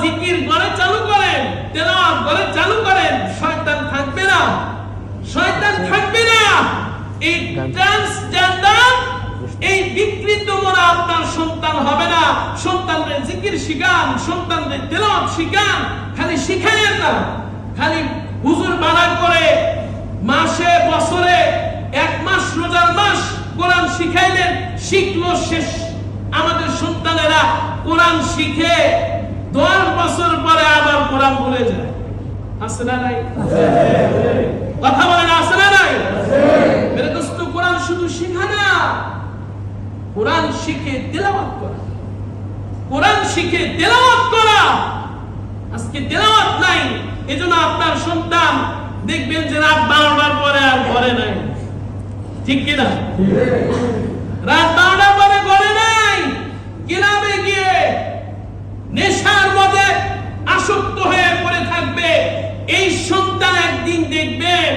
জিকির ঘরে চালু করেন, তেলাওয়াত ঘরে চালু করেন, শয়তান থাকবে না, শয়তান থাকবে না। এই ট্রান্সজেন্ডার, এই বিকৃত মনা আপনার সন্তান হবে না। সন্তানদের জিকির শিখান, সন্তানদের তেলাওয়াত শিখান। খালি শিখাইয়েন না, খালি হুজুর বানান করে মাসে বছরে 1 মাস রোজার মাস কোরআন শিখাইলেন, শিখলো, শেষ। আমাদের সন্তানেরা কোরআন শিখে 10 বছর পরে আবার কোরআন ভুলে যায়। আছে না নাই? কথা বলেন, আছে না নাই? মেরে দোস্ত, কোরআন শুধু শিখা না, কোরআন শিখে তেলাওয়াত করা, কোরআন শিখে তেলাওয়াত করা। আজকে তেলাওয়াত নাই, এজন্য আপনার সন্তান দেখবেন যে রাত 12টার পরে আর ঘরে নাই। ঠিক কিনা? রাত 12টার পরে ঘরে নাই, ক্লাবে গিয়ে নেশার মধ্যে আসক্ত হয়ে পড়ে থাকবে। এই সন্তান একদিন দেখবেন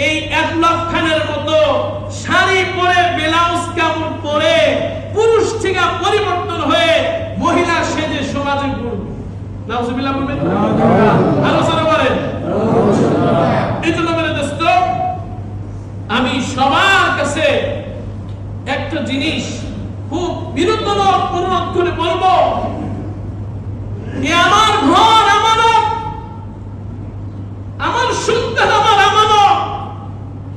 এই একলক খানের মতো শাড়ি পরে, ব্লাউজ কাপড় পরে, পুরুষ থেকে পরিবর্তন হয়ে মহিলা সেজে সমাজে ঘুরবে। নাউজুবিল্লাহ বলবেন, আলোচনা করেন। এই জন্য মেরে দোস্ত, আমি সবার কাছে একটা জিনিস খুব বিরুদ্ধ অনুরোধ করে বলবো, আমার ঘর আমানত, আমার সন্তান আমার আমানত।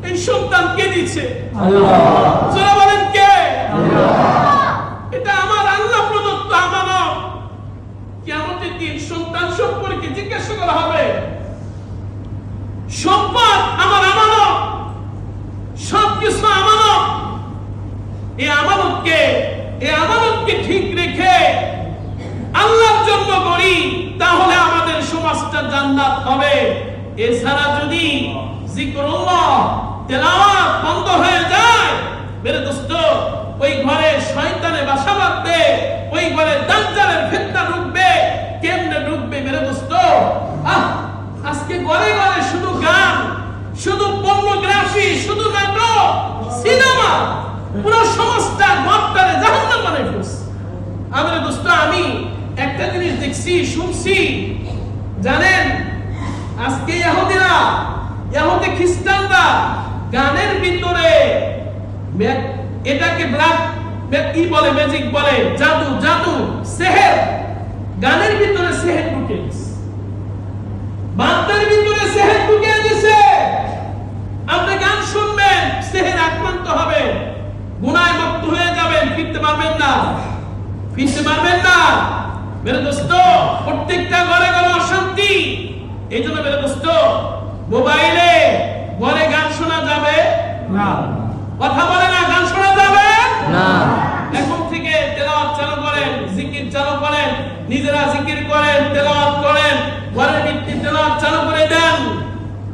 এই সন্তান কে দিচ্ছে? আল্লাহ। বলেন কে? এটা আমার আল্লাহ প্রদত্ত আমানত। কিয়ামতের দিন সন্তান সম্পর্কে জিজ্ঞাসা করা হবে। সম্পদ আমার আমানত, সবকিছু আমানত। এই আমানতকে ঠিক রেখে আল্লাহর জন্য করি, তাহলে আমাদের সমাজটা জান্নাত হবে। এছাড়া যদি জিকরুল্লাহ, তেলাওয়াত বন্ধ হয়ে যায়, মেরে দোস্ত, ওই ঘরে শয়তানে বাসা বাঁধবে, ওই ঘরে দাজ্জালের ফিতনা ঢুকবে। কেমনে ঢুকবে মেরে দোস্ত? আজকে ঘরে ঘরে শুধু গান, শুধু পর্নোগ্রাফি, শুধু নাটক, সিনেমা, পুরো সমাজটা ঘরটারে জাহান্নাম বানাই ফেলছে। আমার দোস্ত, আমি একটা জিনিস দেখছি, শুনছি, জানেন? আজকে ইহুদি খ্রিস্টানরা গানের ভিতরে এটাকে কি বলে, ম্যাজিক বলে, জাদু, সেহের, গানের ভিতরে সেহের ঢুকে গেছে, বান্দার ভিতরে সেহের ঢুকে গেছে। আপনি গান শুনবেন, সেহের আক্রান্ত হবে, গুনাহে মত্ত হয়ে যাবেন, ফিরতে পারবেন না। মেরে দোস্ত, প্রত্যেকটা ঘরে ঘরে অশান্তি। এই জন্য মেরে দোস্ত, মোবাইলে ঘরে গান শোনা যাবে না। কথা বলে না, গান শোনা যাবে না। এখন থেকে তেলাওয়াত চালু করেন, জিকির চালু করেন, নিজেরা জিকির করেন, তেলাওয়াত করেন, ঘরের ভিত্তি তেলাওয়াত চালু করে দেন।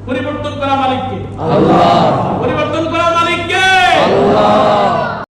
পরিবর্তন করা মালিক কে? আল্লাহ। পরিবর্তন করা মালিক কে? আল্লাহ।